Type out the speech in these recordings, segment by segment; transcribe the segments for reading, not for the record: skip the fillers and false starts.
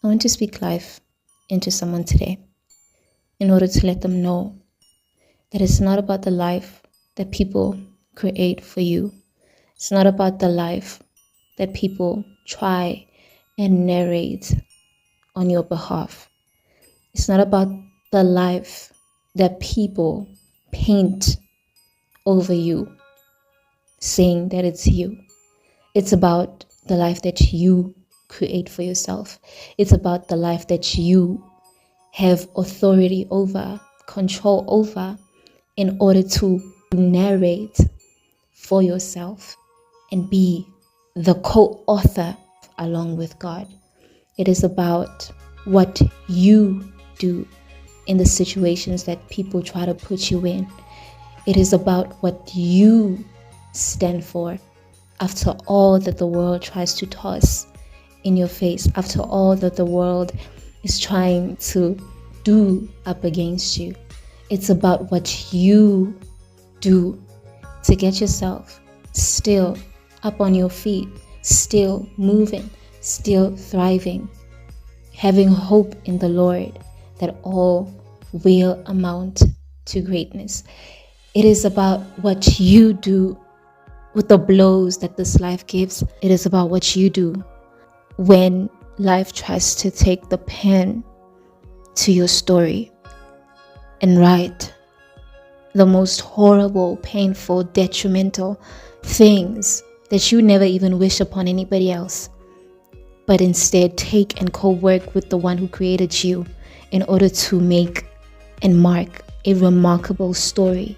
I want to speak life into someone today in order to let them know that it's not about the life that people create for you. It's not about the life that people try and narrate on your behalf. It's not about the life that people paint over you, saying that it's you. It's about the life that you create for yourself. It's about the life that you have authority over, control over, in order to narrate for yourself and be the co-author along with God. It is about what you do in the situations that people try to put you in. It is about what you stand for after all that the world tries to toss in your face, after all that the world is trying to do up against you. It's about what you do to get yourself still up on your feet, still moving, still thriving, having hope in the Lord that all will amount to greatness. It is about what you do with the blows that this life gives. It is about what you do when life tries to take the pen to your story and write the most horrible, painful, detrimental things that you never even wish upon anybody else, but instead take and co-work with the one who created you in order to make and mark a remarkable story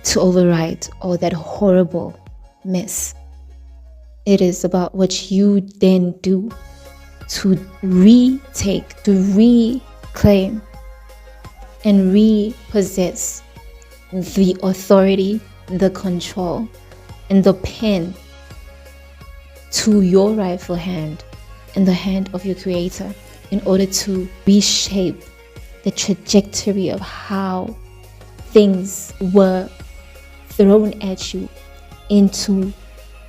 to override all that horrible mess. It is about what you then do to retake, to reclaim and repossess the authority, the control, and the pen to your rightful hand and the hand of your Creator in order to reshape the trajectory of how things were thrown at you into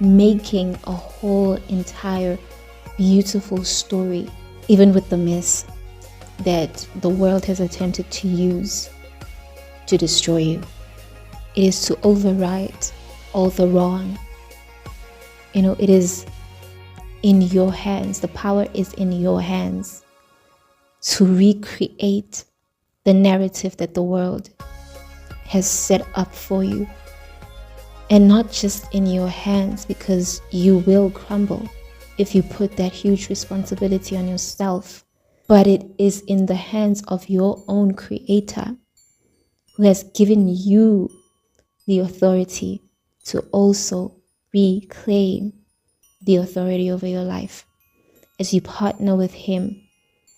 making a whole entire beautiful story, even with the mess that the world has attempted to use to destroy you. It is to override all the wrong. It is in your hands. The power is in your hands to recreate the narrative that the world has set up for you. And not just in your hands, because you will crumble if you put that huge responsibility on yourself, but it is in the hands of your own Creator, who has given you the authority to also reclaim the authority over your life as you partner with Him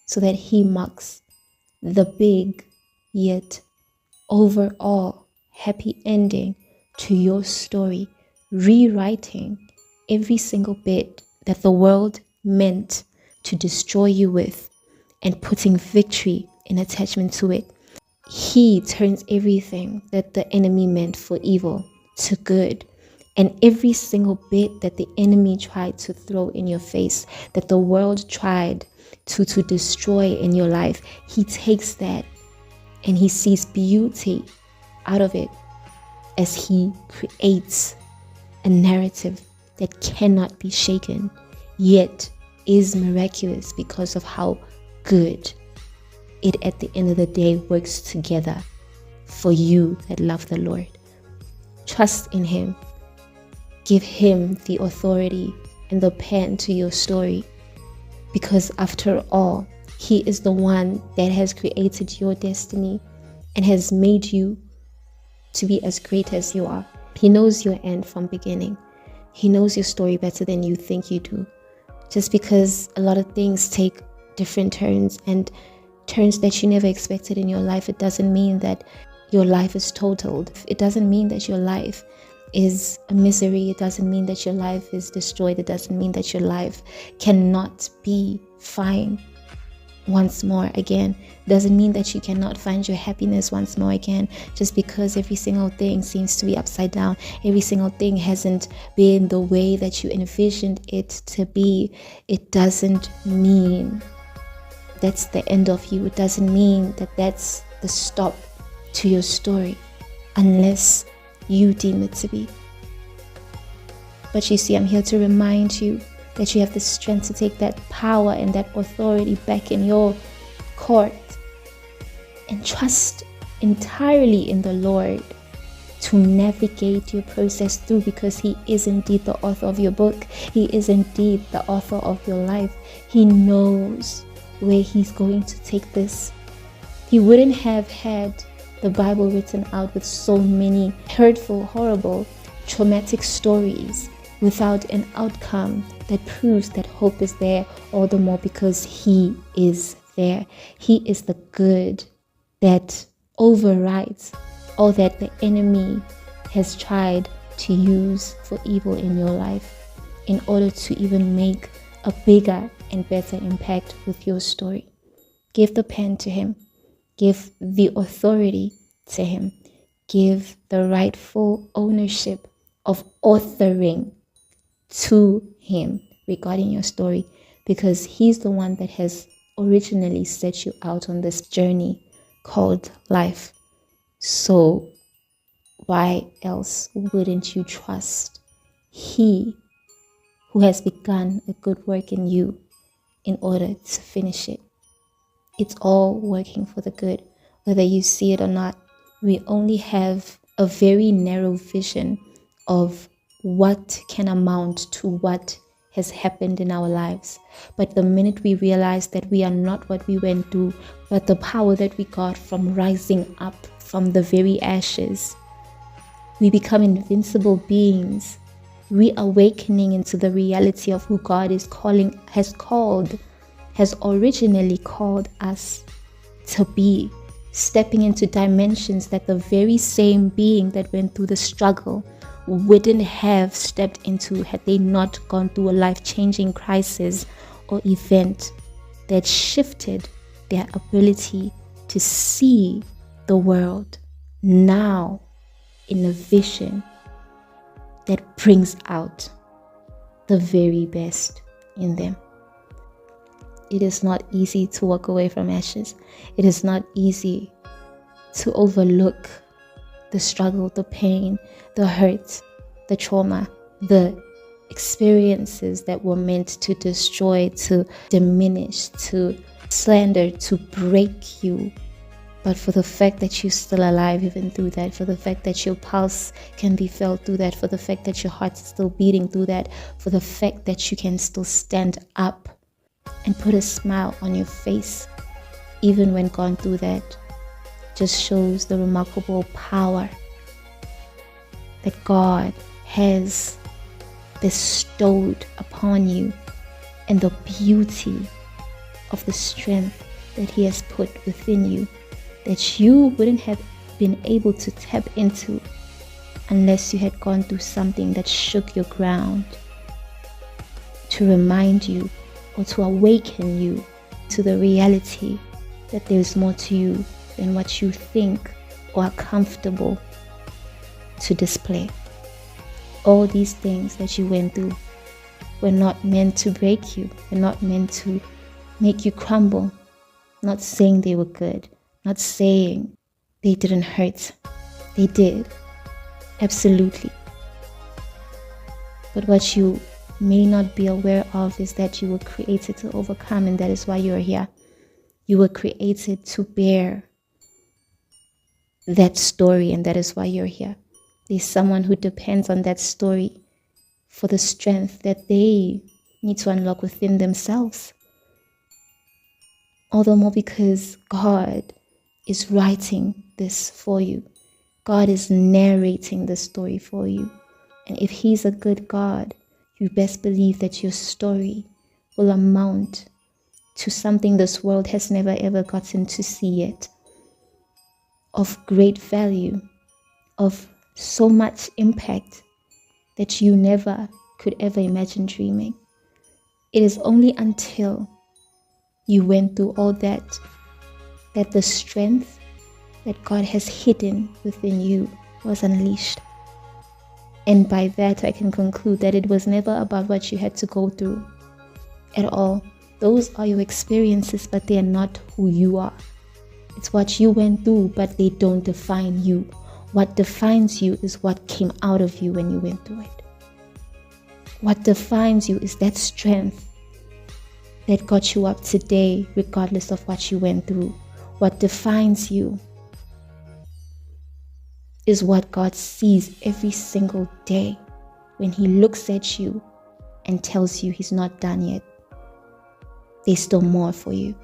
so that He marks the big yet overall happy ending to your story, rewriting every single bit that the world meant to destroy you with and putting victory in attachment to it. He turns everything that the enemy meant for evil to good. And every single bit that the enemy tried to throw in your face, that the world tried to destroy in your life, He takes that and He sees beauty out of it as He creates a narrative that cannot be shaken, yet is miraculous because of how good it at the end of the day works together for you that love the Lord. Trust in Him. Give Him the authority and the pen to your story, because after all, He is the one that has created your destiny and has made you to be as great as you are. He knows your end from beginning. He knows your story better than you think you do. Just because a lot of things take different turns and turns that you never expected in your life, it doesn't mean that your life is totaled. It doesn't mean that your life is a misery. It doesn't mean that your life is destroyed. It doesn't mean that your life cannot be fine once more again. It doesn't mean that you cannot find your happiness once more again. Just because every single thing seems to be upside down, every single thing hasn't been the way that you envisioned it to be, it doesn't mean that's the end of you. It doesn't mean that that's the stop to your story, unless you deem it to be. But you see, I'm here to remind you that you have the strength to take that power and that authority back in your court and trust entirely in the Lord to navigate your process through, because He is indeed the author of your book. He is indeed the author of your life. He knows where He's going to take this. He wouldn't have had the Bible written out with so many hurtful, horrible, traumatic stories without an outcome that proves that hope is there, all the more because He is there. He is the good that overrides all that the enemy has tried to use for evil in your life, in order to even make a bigger and better impact with your story. Give the pen to Him. Give the authority to Him. Give the rightful ownership of authoring to Him regarding your story, because He's the one that has originally set you out on this journey called life. So why else wouldn't you trust He who has begun a good work in you in order to finish it? It's all working for the good, whether you see it or not. We only have a very narrow vision of what can amount to what has happened in our lives. But the minute we realize that we are not what we went through, but the power that we got from rising up from the very ashes, we become invincible beings, reawakening into the reality of who God is has originally called us to be, stepping into dimensions that the very same being that went through the struggle wouldn't have stepped into had they not gone through a life-changing crisis or event that shifted their ability to see the world now in a vision that brings out the very best in them. It is not easy to walk away from ashes. It is not easy to overlook the struggle, the pain, the hurt, the trauma, the experiences that were meant to destroy, to diminish, to slander, to break you. But for the fact that you're still alive even through that, for the fact that your pulse can be felt through that, for the fact that your heart is still beating through that, for the fact that you can still stand up and put a smile on your face even when gone through that, just shows the remarkable power that God has bestowed upon you, and the beauty of the strength that He has put within you, that you wouldn't have been able to tap into unless you had gone through something that shook your ground, to remind you or to awaken you to the reality that there's more to you than what you think or are comfortable to display. All these things that you went through were not meant to break you, were not meant to make you crumble. Not saying they were good, not saying they didn't hurt. They did, absolutely. But what you may not be aware of is that you were created to overcome, and that is why you are here. You were created to bear that story, and that is why you're here. There's someone who depends on that story for the strength that they need to unlock within themselves. All the more because God is writing this for you. God is narrating the story for you. And if He's a good God, you best believe that your story will amount to something this world has never ever gotten to see yet, of great value, of so much impact that you never could ever imagine dreaming. It is only until you went through all that the strength that God has hidden within you was unleashed. And by that, I can conclude that it was never about what you had to go through at all. Those are your experiences, but they are not who you are. It's what you went through, but they don't define you. What defines you is what came out of you when you went through it. What defines you is that strength that got you up today, regardless of what you went through. What defines you is what God sees every single day when He looks at you and tells you He's not done yet. There's still more for you.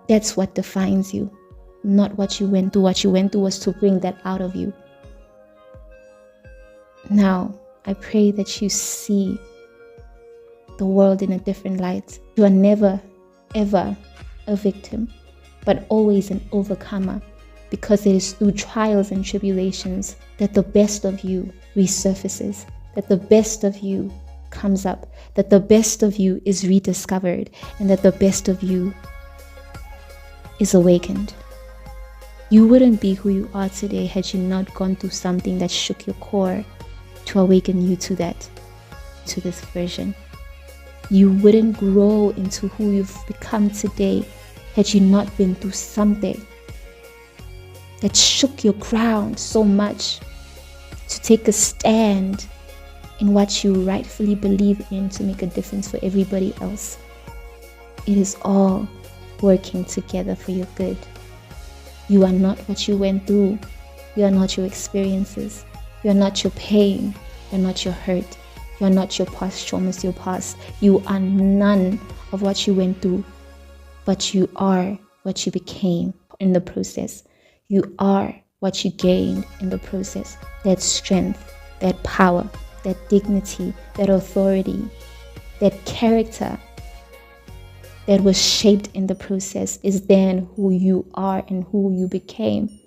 That's what defines you, not what you went through. What you went through was to bring that out of you. Now, I pray that you see the world in a different light. You are never, ever a victim, but always an overcomer, because it is through trials and tribulations that the best of you resurfaces, that the best of you comes up, that the best of you is rediscovered, and that the best of you is awakened. You wouldn't be who you are today had you not gone through something that shook your core to awaken you to this version. You wouldn't grow into who you've become today had you not been through something that shook your ground so much to take a stand in what you rightfully believe in to make a difference for everybody else. It is all working together for your good. You are not what you went through. You are not your experiences. You are not your pain. You are not your hurt. You are not your past traumas, your past. You are none of what you went through, but you are what you became in the process. You are what you gained in the process. That strength, that power, that dignity, that authority, that character that was shaped in the process is then who you are and who you became.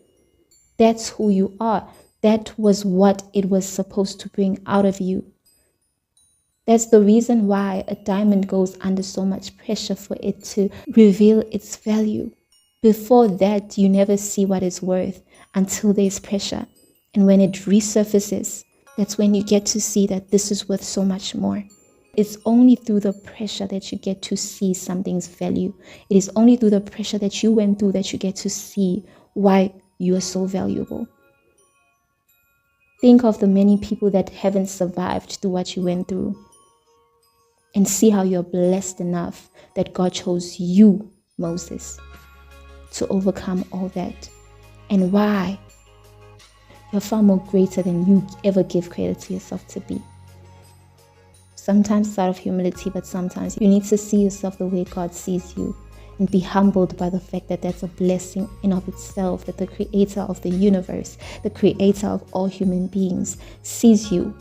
That's who you are. That was what it was supposed to bring out of you. That's the reason why a diamond goes under so much pressure for it to reveal its value. Before that, you never see what it's worth until there's pressure. And when it resurfaces, that's when you get to see that this is worth so much more. It's only through the pressure that you get to see something's value. It is only through the pressure that you went through that you get to see why you are so valuable. Think of the many people that haven't survived through what you went through, and see how you're blessed enough that God chose you, Moses, to overcome all that, and why you're far more greater than you ever give credit to yourself to be. Sometimes it's out of humility, but sometimes you need to see yourself the way God sees you and be humbled by the fact that that's a blessing in of itself, that the creator of the universe, the creator of all human beings, sees you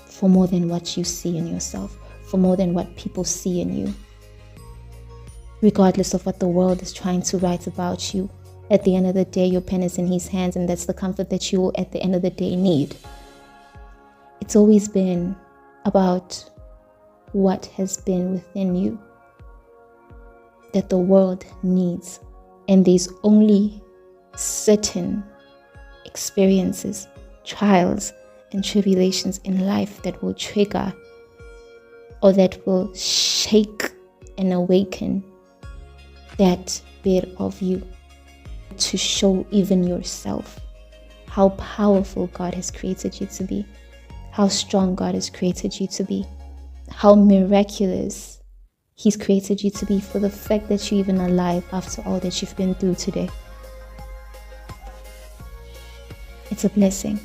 for more than what you see in yourself, for more than what people see in you. Regardless of what the world is trying to write about you, at the end of the day, your pen is in His hands, and that's the comfort that you will at the end of the day need. It's always been about what has been within you that the world needs. And there's only certain experiences, trials, and tribulations in life that will trigger or that will shake and awaken that bit of you to show even yourself how powerful God has created you to be, how strong God has created you to be, how miraculous He's created you to be, for the fact that you're even alive after all that you've been through today. It's a blessing.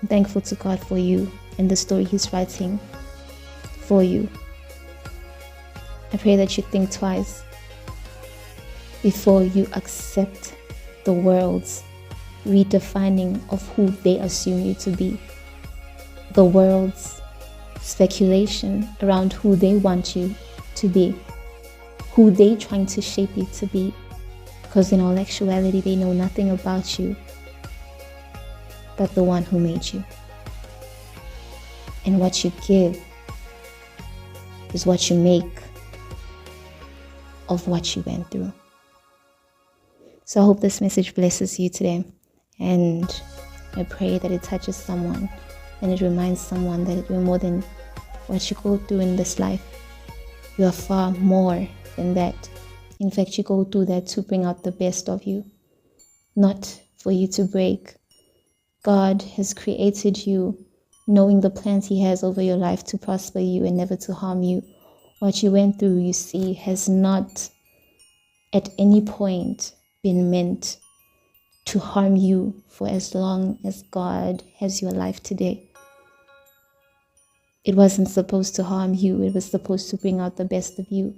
I'm thankful to God for you and the story He's writing for you. I pray that you think twice before you accept the world's redefining of who they assume you to be, the world's speculation around who they want you to be. who they trying to shape you to be, because in all actuality they know nothing about you but the one who made you. And what you give is what you make of what you went through. So I hope this message blesses you today, and I pray that it touches someone and it reminds someone that you're more than what you go through in this life. You are far more than that. In fact, you go through that to bring out the best of you, not for you to break. God has created you knowing the plans He has over your life to prosper you and never to harm you. What you went through, you see, has not at any point been meant to harm you for as long as God has your life today. It wasn't supposed to harm you. It was supposed to bring out the best of you.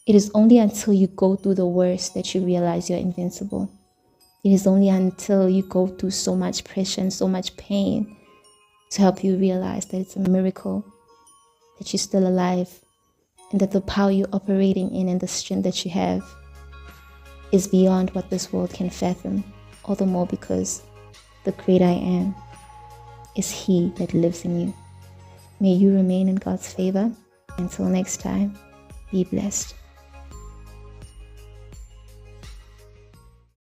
It is only until you go through the worst that you realize you're invincible. It is only until you go through so much pressure and so much pain to help you realize that it's a miracle that you're still alive, and that the power you're operating in and the strength that you have is beyond what this world can fathom. All the more because the great I am is He that lives in you. May you remain in God's favor. Until next time, be blessed.